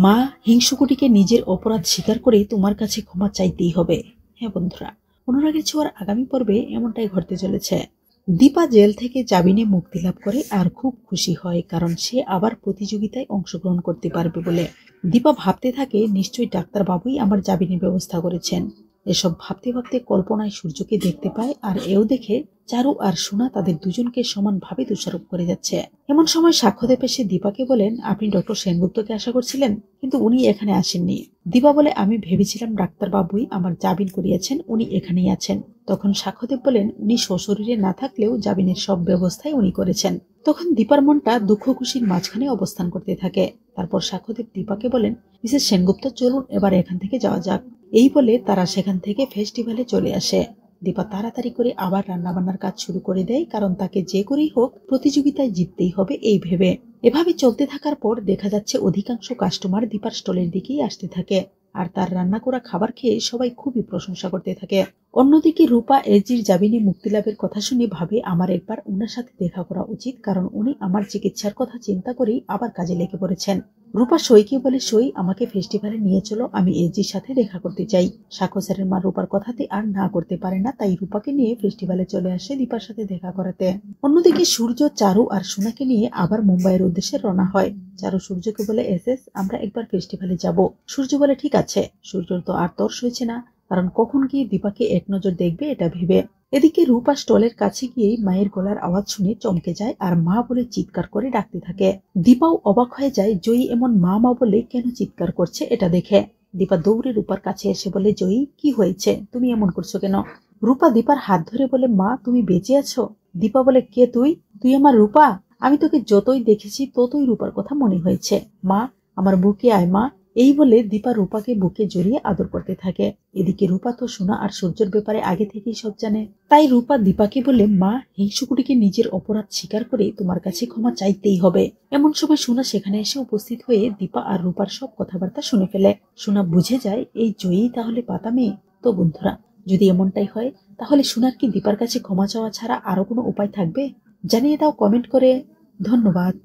মা হিংসুকুটিকে নিজের অপরাধ স্বীকার করে তোমার কাছে ক্ষমা চাইতেই হবে। হ্যাঁ বন্ধুরা, অনুরাগের ছোঁয়ার আগামী পর্বে এমনটাই ঘটতে চলেছে। দীপা জেল থেকে জামিনে মুক্তি লাভ করে আর খুব খুশি হয়, কারণ সে আবার প্রতিযোগিতায় অংশগ্রহণ করতে পারবে বলে। দীপা ভাবতে থাকে, নিশ্চয়ই ডাক্তারবাবুই আমার জামিনের ব্যবস্থা করেছেন। এসব ভাবতে ভাবতে কল্পনায় সূর্যকে দেখতে পায়, আর এও দেখে চারু আর সোনা তাদের দুজনকে সমানভাবে দোষারোপ করে যাচ্ছে। এমন সময় সাক্ষ্যদেব এসে দীপাকে বলেন, আপনি ডক্টর সেনগুপ্তকে আশা করছিলেন, কিন্তু উনি এখানে আসেননি। দীপা বলে, আমি ভেবেছিলাম ডাক্তারবাবুই আমার জামিন করিয়েছেন, উনি এখানেই আছেন। তখন সাক্ষ্যদেব বলেন, উনি সশরীরে না থাকলেও জামিনের সব ব্যবস্থাই উনি করেছেন। তখন দীপার মনটা দুঃখ খুশির মাঝখানে অবস্থান করতে থাকে। তারপর সাক্ষ্যদেব দীপাকে বলেন, মিসেস সেনগুপ্ত, চলুন এবার এখান থেকে যাওয়া যাক। এই বলে তারা সেখান থেকে ফেস্টিভ্যালে চলে আসে। দীপা তাড়াতাড়ি করে আবার রান্নাবান্নার কাজ শুরু করে দেয়, কারণ তাকে যে করেই হোক প্রতিযোগিতায় জিততেই হবে এই ভেবে। এভাবে চলতে থাকার পর দেখা যাচ্ছে অধিকাংশ কাস্টমার দীপার স্টলের দিকেই আসতে থাকে, আর তার রান্না করা খাবার খেয়ে সবাই খুবই প্রশংসা করতে থাকে। অন্যদিকে রূপা এজির জামিনে মুক্তি লাভের কথা শুনে ভাবে, আমার একবার ওনার সাথে দেখা করা উচিত, কারণ উনি আমার চিকিৎসার কথা চিন্তা করেই আবার কাজে লেগে পড়েছেন। রূপা সইকে বলে, সই আমাকে ফেস্টিভ্যালে নিয়ে চলো, আমি এজির সাথে দেখা করতে চাই। সাক্ষ্য স্যারের মা রূপার কথাতে আর না করতে পারে না, তাই রূপাকে নিয়ে ফেস্টিভ্যালে চলে আসে দীপার সাথে দেখা করাতে। অন্যদিকে সূর্য, চারু আর সোনাকে নিয়ে আবার মুম্বাইয়ের উদ্দেশ্যে রওনা হয়। চারু সূর্যকে বলে, এসএস আমরা একবার ফেস্টিভ্যালে যাব। সূর্য বলে, ঠিক আছে। সূর্যর তো আর তর সইছে না, কারণ কখন গিয়ে দীপাকে এক নজর দেখবে এটা ভেবে। এদিকে রূপা স্টলের কাছে গিয়েই মায়ের গলার আওয়াজ শুনে চমকে যায়, আর মা বলে চিৎকার করে ডাকতে থাকে। দীপাও অবাক হয়ে যায়, জয়ী এমন মা মা বলে কেন চিৎকার করছে এটা দেখে। দীপা দৌড়ে রূপার কাছে এসে বলে, জয়ী কি হয়েছে, তুমি এমন করছো কেন? রূপা দীপার হাত ধরে বলে, মা তুমি বেঁচে আছো? দীপা বলে, কে তুই? তুই আমার রূপা? আমি তোকে যতই দেখেছি ততই রূপার কথা মনে হয়েছে। মা আমার বুকে আয় মা। এই বলে দীপা রূপাকে বুকে জড়িয়ে আদর করতে থাকে। এদিকে রূপা তো সোনা আর সূর্যের ব্যাপারে আগে থেকেই সব জানে, তাই রূপা দীপাকে বলে, মা হিংসুকুটিকে নিজের অপরাধ স্বীকার করে তোমার কাছে ক্ষমা চাইতেই হবে। এমন সময় সোনা সেখানে এসে উপস্থিত হয়ে দীপা আর রূপার সব কথাবার্তা শুনে ফেলে। সোনা বুঝে যায় এই জয়ী তাহলে পাতা মেয়ে। তো বন্ধুরা, যদি এমনটাই হয়, তাহলে সোনার কি দীপার কাছে ক্ষমা চাওয়া ছাড়া আরো কোনো উপায় থাকবে? জানিয়ে দাও কমেন্ট করে। ধন্যবাদ।